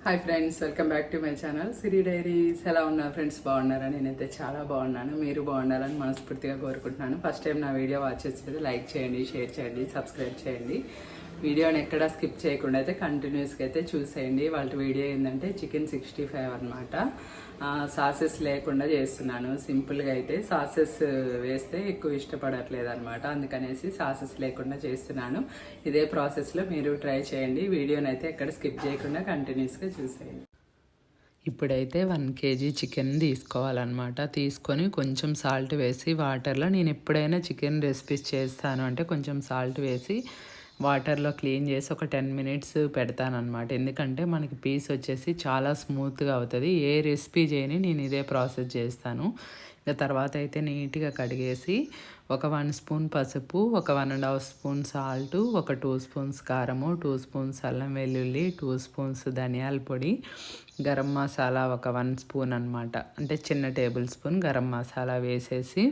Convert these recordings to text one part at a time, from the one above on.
Hi friends, welcome back to my channel Siri diaries. ఎలా ఉన్నారు friends? బాగున్నారా? నేనైతే చాలా బాగున్నాను. మీరు బాగుండాలని మనస్ఫూర్తిగా కోరుకుంటున్నాను. ఫస్ట్ టైం నా వీడియో వాచ్ చేసేది లైక్ చేయండి, షేర్ చేయండి, సబ్స్క్రైబ్ చేయండి. వీడియోని ఎక్కడా స్కిప్ చేయకుండా అయితే కంటిన్యూస్గా అయితే చూసేయండి. వాళ్ళ వీడియో ఏంటంటే చికెన్ 65 అనమాట. సాసెస్ లేకుండా చేస్తున్నాను. సింపుల్గా అయితే సాసెస్ వేస్తే ఎక్కువ ఇష్టపడట్లేదు అనమాట. అందుకనేసి సాసెస్ లేకుండా చేస్తున్నాను. ఇదే ప్రాసెస్లో మీరు ట్రై చేయండి. వీడియోని అయితే ఎక్కడ స్కిప్ చేయకుండా కంటిన్యూస్గా చూసేయండి. ఇప్పుడైతే 1 kg చికెన్ తీసుకోవాలన్నమాట. తీసుకొని కొంచెం సాల్ట్ వేసి వాటర్లో, నేను ఎప్పుడైనా చికెన్ రెసిపీస్ చేస్తాను అంటే కొంచెం సాల్ట్ వేసి వాటర్లో క్లీన్ చేసి ఒక 10 మినిట్స్ పెడతానమాట. ఎందుకంటే మనకి పీస్ వచ్చేసి చాలా స్మూత్గా అవుతుంది. ఏ రెసిపీ చేయని నేను ఇదే ప్రాసెస్ చేస్తాను. ఇంకా తర్వాత అయితే నీట్గా కడిగేసి ఒక 1 స్పూన్ పసుపు, ఒక 1.5 స్పూన్ సాల్ట్, ఒక 2 స్పూన్స్ కారము, 2 స్పూన్స్ అల్లం వెల్లుల్లి, 2 స్పూన్స్ ధనియాల పొడి, గరం మసాలా ఒక 1 స్పూన్ అనమాట. అంటే చిన్న టేబుల్ స్పూన్ గరం మసాలా వేసేసి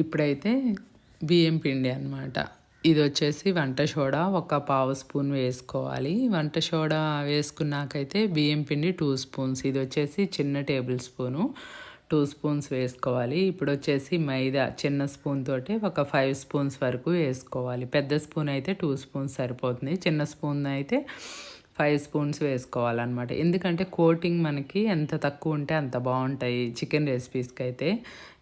ఇప్పుడైతే బియ్యం పిండి అనమాట. ఇది వచ్చేసి వంట సోడా ఒక 1/2 స్పూన్ వేసుకోవాలి. వంట సోడా వేసుకున్నాకైతే బియ్యం పిండి 2 స్పూన్స్, ఇది వచ్చేసి చిన్న టేబుల్ స్పూను 2 స్పూన్స్ వేసుకోవాలి. ఇప్పుడు వచ్చేసి మైదా చిన్న స్పూన్ తోటి ఒక 5 స్పూన్స్ వరకు వేసుకోవాలి. పెద్ద స్పూన్ అయితే 2 స్పూన్స్ సరిపోతుంది. చిన్న స్పూన్ అయితే 5 స్పూన్స్ వేసుకోవాలన్నమాట. ఎందుకంటే కోటింగ్ మనకి ఎంత తక్కువ ఉంటే అంత బాగుంటాయి చికెన్ రెసిపీస్కి అయితే.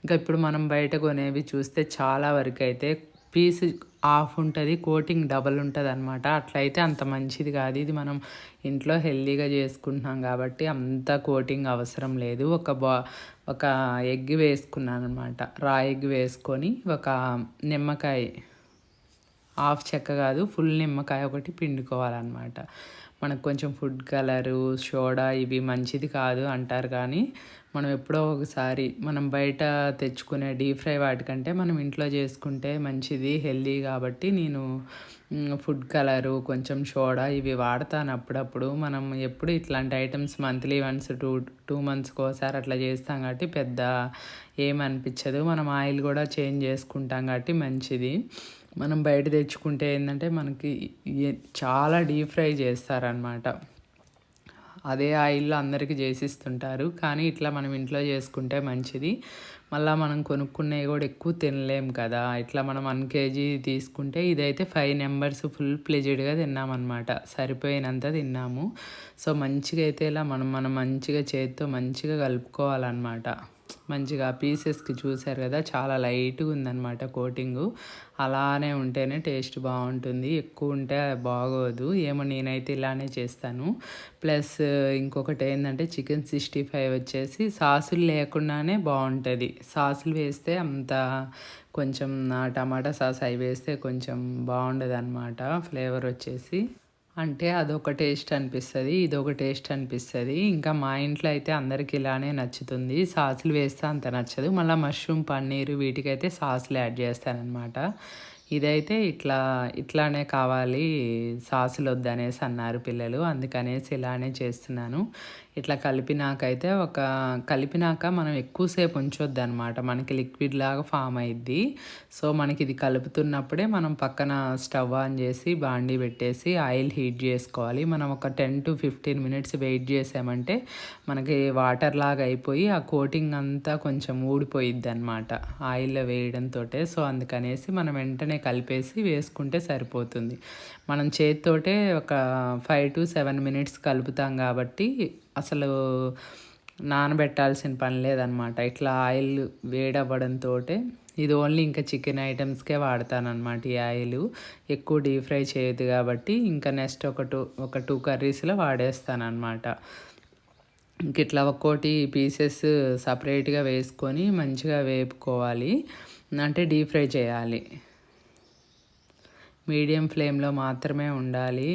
ఇంకా ఇప్పుడు మనం బయట కొనేవి చూస్తే చాలా వరకు అయితే పీస్ హాఫ్ ఉంటుంది, కోటింగ్ డబల్ ఉంటుంది అనమాట. అట్లయితే అంత మంచిది కాదు. ఇది మనం ఇంట్లో హెల్తీగా చేసుకుంటున్నాం కాబట్టి అంత కోటింగ్ అవసరం లేదు. ఒక ఎగ్ వేసుకున్నాను అనమాట. రా ఎగ్ వేసుకొని ఒక నిమ్మకాయ, హాఫ్ చెక్క కాదు ఫుల్ నిమ్మకాయ ఒకటి పిండుకోవాలన్నమాట. మనకు కొంచెం ఫుడ్ కలరు, సోడా ఇవి మంచిది కాదు అంటారు, కానీ మనం ఎప్పుడో ఒకసారి మనం బయట తెచ్చుకునే డీప్ ఫ్రై వాటికంటే మనం ఇంట్లో చేసుకుంటే మంచిది, హెల్దీ. కాబట్టి నేను ఫుడ్ కలరు, కొంచెం సోడా ఇవి వాడతాను అప్పుడప్పుడు. మనం ఎప్పుడు ఇట్లాంటి ఐటమ్స్ మంత్లీ వన్స్, టూ మంత్స్కి ఒకసారి అట్లా చేస్తాం కాబట్టి పెద్ద ఏమనిపించదు. మనం ఆయిల్ కూడా చేంజ్ చేసుకుంటాం కాబట్టి మంచిది. మనం బయట తెచ్చుకుంటే ఏంటంటే మనకి చాలా డీప్ ఫ్రై చేస్తారనమాట. అదే ఆయిల్లో అందరికీ చేసిస్తుంటారు, కానీ ఇట్లా మనం ఇంట్లో చేసుకుంటే మంచిది. మళ్ళీ మనం కొనుక్కునేవి కూడా ఎక్కువ తినలేం కదా. ఇట్లా మనం 1 kg తీసుకుంటే ఇదైతే 5 మెంబర్స్ ఫుల్ ప్లెజెడ్గా తిన్నామన్నమాట. సరిపోయినంత తిన్నాము. సో మంచిగా అయితే ఇలా మనం మంచిగా చేతితో మంచిగా కలుపుకోవాలన్నమాట. మంచిగా పీసెస్కి చూసారు కదా, చాలా లైట్గా ఉందన్నమాట కోటింగు. అలానే ఉంటేనే టేస్ట్ బాగుంటుంది, ఎక్కువ ఉంటే బాగోదు. ఏమో నేనైతే ఇలానే చేస్తాను. ప్లస్ ఇంకొకటి ఏంటంటే చికెన్ 65 వచ్చేసి సాసులు లేకుండానే బాగుంటుంది. సాసులు వేస్తే అంత కొంచెం టమాటా సాస్ అవి వేస్తే కొంచెం బాగుండదు అనమాట ఫ్లేవర్ వచ్చేసి. అంటే అదొక టేస్ట్ అనిపిస్తుంది, ఇదొక టేస్ట్ అనిపిస్తుంది. ఇంకా మా ఇంట్లో అయితే అందరికి ఇలానే నచ్చుతుంది. సాసులు వేస్తే అంత నచ్చదు. మళ్ళీ మష్రూమ్, పన్నీరు వీటికైతే సాసులు యాడ్ చేస్తానన్నమాట. ఇదైతే ఇట్లానే కావాలి, సాసులు వద్దనేసి అన్నారు పిల్లలు, అందుకనేసి ఇలానే చేస్తున్నాను. ఇట్లా కలిపినాక మనం ఎక్కువసేపు ఉంచొద్దు అనమాట. మనకి లిక్విడ్ లాగా ఫామ్ అయ్యిద్ది. సో మనకి ఇది కలుపుతున్నప్పుడే మనం పక్కన స్టవ్ ఆన్ చేసి బాండీ పెట్టేసి ఆయిల్ హీట్ చేసుకోవాలి. మనం ఒక 10 to 15 మినిట్స్ వెయిట్ చేసామంటే మనకి వాటర్ లాగా అయిపోయి ఆ కోటింగ్ అంతా కొంచెం ఊడిపోయిద్ది అనమాట ఆయిల్లో వేయడంతో. సో అందుకనేసి మనం వెంటనే కలిపేసి వేసుకుంటే సరిపోతుంది. మనం చేతితోటే ఒక 5 to 7 మినిట్స్ కలుపుతాం కాబట్టి అసలు నానబెట్టాల్సిన పని లేదనమాట. ఇట్లా ఆయిల్ వేడవ్వడంతో ఇది ఓన్లీ ఇంకా చికెన్ ఐటమ్స్కే వాడతానమాట ఈ ఆయిల్. ఎక్కువ డీప్ ఫ్రై చేయదు కాబట్టి ఇంకా నెక్స్ట్ ఒక టూ కర్రీస్లో వాడేస్తానమాట. ఇంక ఇట్లా ఒక్కోటి పీసెస్ సపరేట్గా వేసుకొని మంచిగా వేపుకోవాలి, అంటే డీప్ ఫ్రై చేయాలి. మీడియం ఫ్లేమ్లో మాత్రమే ఉండాలి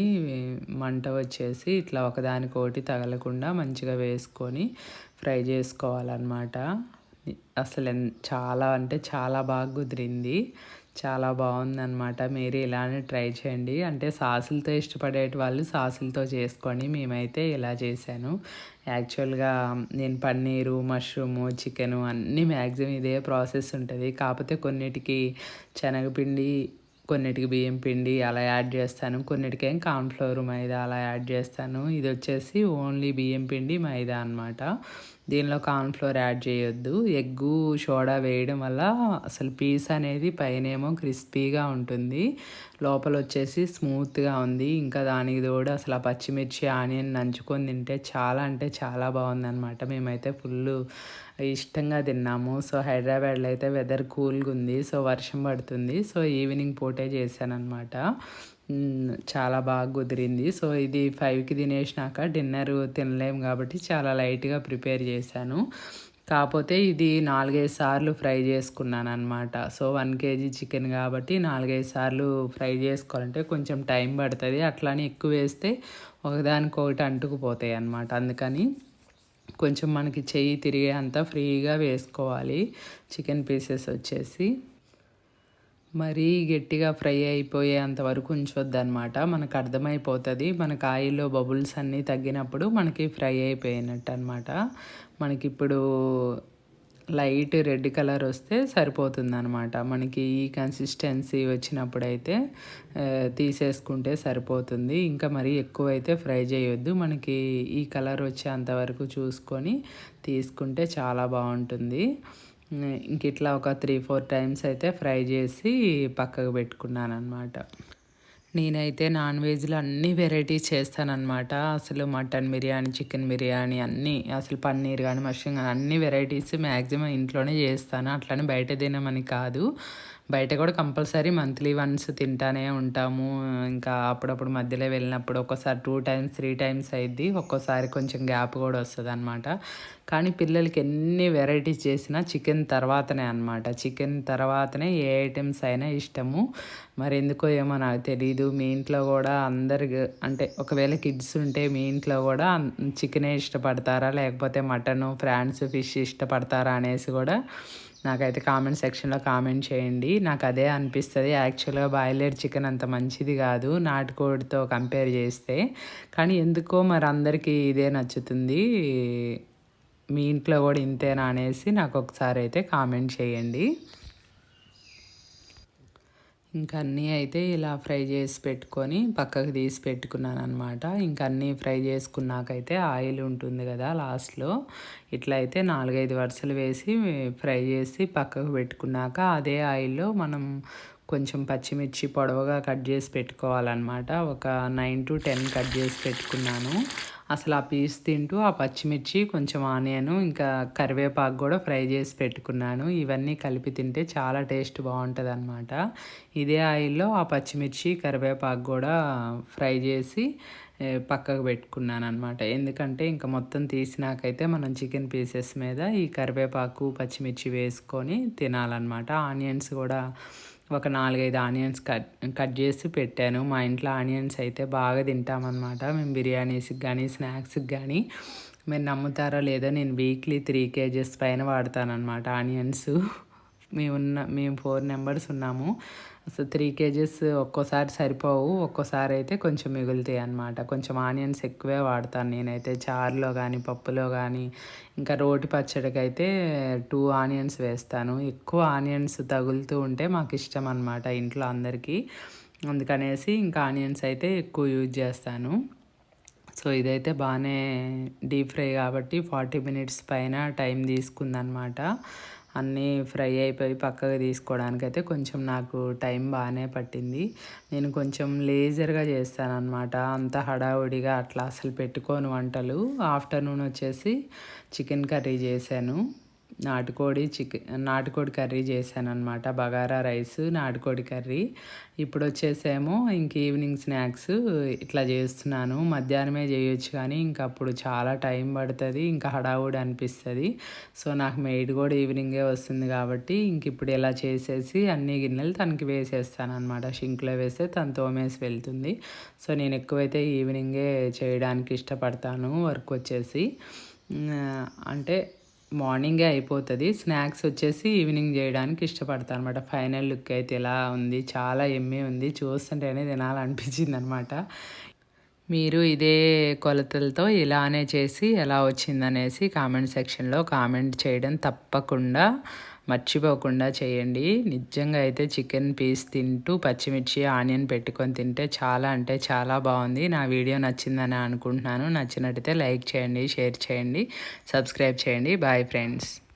మంట వచ్చేసి. ఇట్లా ఒకదానికొకటి తగలకుండా మంచిగా వేసుకొని ఫ్రై చేసుకోవాలన్నమాట. అసలు చాలా అంటే చాలా బాగా కుదిరింది, చాలా బాగుందన్నమాట. మీరు ఇలానే ట్రై చేయండి. అంటే సాసులతో ఇష్టపడేటి వాళ్ళు సాసులతో చేసుకోండి. మేమైతే ఇలా చేశాను. యాక్చువల్గా నేను పన్నీరు, మష్రూము, చికెను అన్నీ మ్యాక్సిమం ఇదే ప్రాసెస్ ఉంటుంది. కాకపోతే కొన్నిటికి శనగపిండి కొన్నిటికి బియ్యం పిండి అలా యాడ్ చేస్తాను, కొన్నిటికేం కార్న్‌ఫ్లోర్, మైదా అలా యాడ్ చేస్తాను. ఇది వచ్చేసి ఓన్లీ బియ్యం పిండి, మైదా అనమాట. దీనిలో కార్న్‌ఫ్లోర్ యాడ్ చేయొద్దు. ఎగ్గు, సోడా వేయడం వల్ల అసలు పీస్ అనేది పైనేమో క్రిస్పీగా ఉంటుంది, లోపల వచ్చేసి స్మూత్గా ఉంది. ఇంకా దానికి తోడు అసలు ఆ పచ్చిమిర్చి, ఆనియన్ నంచుకొని తింటే చాలా అంటే చాలా బాగుందన్నమాట. మేమైతే ఫుల్లు ఇష్టంగా తిన్నాము. సో హైదరాబాద్లో అయితే వెదర్ కూల్గా ఉంది, సో వర్షం పడుతుంది. సో ఈవినింగ్ పూటే చేశానన్నమాట. చాలా బాగా కుదిరింది. సో ఇది 5కి తినేసినాక డిన్నర్ తినలేము కాబట్టి చాలా లైట్గా ప్రిపేర్ చేశాను. కాకపోతే ఇది 4-5 సార్లు ఫ్రై చేసుకున్నాను అనమాట. సో 1 కేజీ చికెన్ కాబట్టి 4-5 సార్లు ఫ్రై చేసుకోవాలంటే కొంచెం టైం పడుతుంది. అట్లానే ఎక్కువ వేస్తే ఒకదానికొకటి అంటుకుపోతాయి అన్నమాట. అందుకని కొంచెం మనకి చెయ్యి తిరిగే అంత ఫ్రీగా వేసుకోవాలి చికెన్ పీసెస్ వచ్చేసి. మరీ గట్టిగా ఫ్రై అయిపోయేంత వరకు ఉంచొద్దనమాట. మనకు అర్థమైపోతుంది, మనకు ఆయిల్లో బబుల్స్ అన్నీ తగ్గినప్పుడు మనకి ఫ్రై అయిపోయినట్టు అనమాట. మనకిప్పుడు లైట్ రెడ్ కలర్ వస్తే సరిపోతుందనమాట. మనకి ఈ కన్సిస్టెన్సీ వచ్చినప్పుడైతే తీసేసుకుంటే సరిపోతుంది. ఇంకా మరీ ఎక్కువైతే ఫ్రై చేయొద్దు. మనకి ఈ కలర్ వచ్చేంత వరకు చూసుకొని తీసుకుంటే చాలా బాగుంటుంది. ఇంక ఇట్లా ఒక 3-4 టైమ్స్ అయితే ఫ్రై చేసి పక్కకు పెట్టుకున్నాను అనమాట. నేనైతే నాన్ వెజ్లో అన్ని వెరైటీస్ చేస్తానన్నమాట. అసలు మటన్ బిర్యానీ, చికెన్ బిర్యానీ అన్నీ, అసలు పన్నీర్ కానీ మష్రూమ్ కానీ అన్ని వెరైటీస్ మ్యాక్సిమం ఇంట్లోనే చేస్తాను. అట్లనే బయట తినమని కాదు, బయట కూడా కంపల్సరీ మంత్లీ వన్స్ తింటానే ఉంటాము. ఇంకా అప్పుడప్పుడు మధ్యలో వెళ్ళినప్పుడు ఒక్కోసారి 2 టైమ్స్ 3 టైమ్స్ అయింది, ఒక్కోసారి కొంచెం గ్యాప్ కూడా వస్తుంది అనమాట. కానీ పిల్లలకి ఎన్ని వెరైటీస్ చేసినా చికెన్ తర్వాతనే అనమాట. చికెన్ తర్వాతనే ఏ ఐటమ్స్ అయినా ఇష్టము. మరి ఎందుకో ఏమో నాకు తెలీదు. మీ ఇంట్లో కూడా అందరికి అంటే ఒకవేళ కిడ్స్ ఉంటే మీ ఇంట్లో కూడా చికెనే ఇష్టపడతారా, లేకపోతే మటను, ఫ్రాన్స్, ఫిష్ ఇష్టపడతారా అనేసి కూడా నాకైతే కామెంట్ సెక్షన్లో కామెంట్ చేయండి. నాకు అదే అనిపిస్తుంది. యాక్చువల్గా బాయిలర్ చికెన్ అంత మంచిది కాదు నాటుకోడితో కంపేర్ చేస్తే, కానీ ఎందుకో మరి అందరికీ ఇదే నచ్చుతుంది. మీ ఇంట్లో కూడా ఇంతేనా అనేసి నాకు ఒకసారి అయితే కామెంట్ చేయండి. ఇంకా అన్నీ అయితే ఇలా ఫ్రై చేసి పెట్టుకొని పక్కకు తీసి పెట్టుకున్నాను అనమాట. ఇంకా అన్నీ ఫ్రై చేసుకున్నాకైతే ఆయిల్ ఉంటుంది కదా లాస్ట్లో, ఇట్లా అయితే 4-5 వరుసలు వేసి ఫ్రై చేసి పక్కకు పెట్టుకున్నాక అదే ఆయిల్లో మనం కొంచెం పచ్చిమిర్చి పొడవుగా కట్ చేసి పెట్టుకోవాలన్నమాట. ఒక 9-10 కట్ చేసి పెట్టుకున్నాను. అసలు ఆ పీస్ తింటూ ఆ పచ్చిమిర్చి, కొంచెం ఆనియను, ఇంకా కరివేపాకు కూడా ఫ్రై చేసి పెట్టుకున్నాను. ఇవన్నీ కలిపి తింటే చాలా టేస్ట్ బాగుంటుంది అనమాట. ఇదే ఆయిల్లో ఆ పచ్చిమిర్చి, కరివేపాకు కూడా ఫ్రై చేసి పక్కకు పెట్టుకున్నాను అనమాట. ఎందుకంటే ఇంకా మొత్తం తీసినాకైతే మనం చికెన్ పీసెస్ మీద ఈ కరివేపాకు, పచ్చిమిర్చి వేసుకొని తినాలన్నమాట. ఆనియన్స్ కూడా ఒక 4-5 ఆనియన్స్ కట్ చేసి పెట్టాను. మా ఇంట్లో ఆనియన్స్ అయితే బాగా తింటామన్నమాట. మేము బిర్యానీస్కి కానీ స్నాక్స్కి కానీ, మీరు నమ్ముతారో లేదో, నేను వీక్లీ 3 కేజెస్ పైన వాడతానన్నమాట ఆనియన్స్. మేము 4 మెంబర్స్ ఉన్నాము. సో 3 కేజెస్ ఒక్కోసారి సరిపోవు, ఒక్కోసారి అయితే కొంచెం మిగులుతాయి అన్నమాట. కొంచెం ఆనియన్స్ ఎక్కువే వాడతాను నేనైతే, చారులో కానీ పప్పులో కానీ. ఇంకా రోటి పచ్చడికి అయితే 2 ఆనియన్స్ వేస్తాను. ఎక్కువ ఆనియన్స్ తగులుతూ ఉంటే మాకు ఇష్టం అన్నమాట ఇంట్లో అందరికీ. అందుకనేసి ఇంకా ఆనియన్స్ అయితే ఎక్కువ యూజ్ చేస్తాను. సో ఇదైతే బాగానే డీప్ ఫ్రై కాబట్టి 40 మినిట్స్ పైన టైం తీసుకుందనమాట. అన్నీ ఫ్రై అయిపోయి పక్కగా తీసుకోవడానికైతే కొంచెం నాకు టైం బాగానే పట్టింది. నేను కొంచెం లేజర్గా చేస్తానన్నమాట. అంత హడావుడిగా అట్లా అసలు పెట్టుకోను వంటలు. ఆఫ్టర్నూన్ వచ్చేసి చికెన్ కర్రీ చేశాను. నాటుకోడి కర్రీ చేశాను అనమాట. బగారా రైస్, నాటుకోడి కర్రీ. ఇప్పుడు వచ్చేసేమో ఇంక ఈవినింగ్ స్నాక్స్ ఇట్లా చేస్తున్నాను. మధ్యాహ్నమే చేయొచ్చు కానీ ఇంక అప్పుడు చాలా టైం పడుతుంది, ఇంకా హడావుడి అనిపిస్తుంది. సో నాకు మెయిడ్ కూడా ఈవినింగే వస్తుంది కాబట్టి ఇంక ఇప్పుడు ఇలా చేసేసి అన్ని గిన్నెలు తనకి వేసేస్తాను అనమాట. షింక్లో వేస్తే తను తోమేసి వెళ్తుంది. సో నేను ఎక్కువైతే ఈవినింగే చేయడానికి ఇష్టపడతాను. వర్క్ వచ్చేసి అంటే మార్నింగే అయిపోతుంది. స్నాక్స్ వచ్చేసి ఈవినింగ్ చేయడానికి ఇష్టపడతాను అనమాట. ఫైనల్ లుక్ అయితే ఎలా ఉంది, చాలా ఎమ్మీ ఉంది, చూస్తుంటేనే తినాలనిపించింది అనమాట. మీరు ఇదే కొలతలతో ఇలానే చేసి ఎలా వచ్చిందనేసి కామెంట్ సెక్షన్లో కామెంట్ చేయడం తప్పకుండా మర్చిపోకుండా చేయండి. నిజంగా అయితే చికెన్ పీస్ తింటూ పచ్చిమిర్చి, ఆనియన్ పెట్టుకొని తింటే చాలా అంటే చాలా బాగుంది. నా వీడియో నచ్చిందని అనుకుంటున్నాను. నచ్చినట్టయితే లైక్ చేయండి, షేర్ చేయండి, సబ్స్క్రైబ్ చేయండి. Bye friends.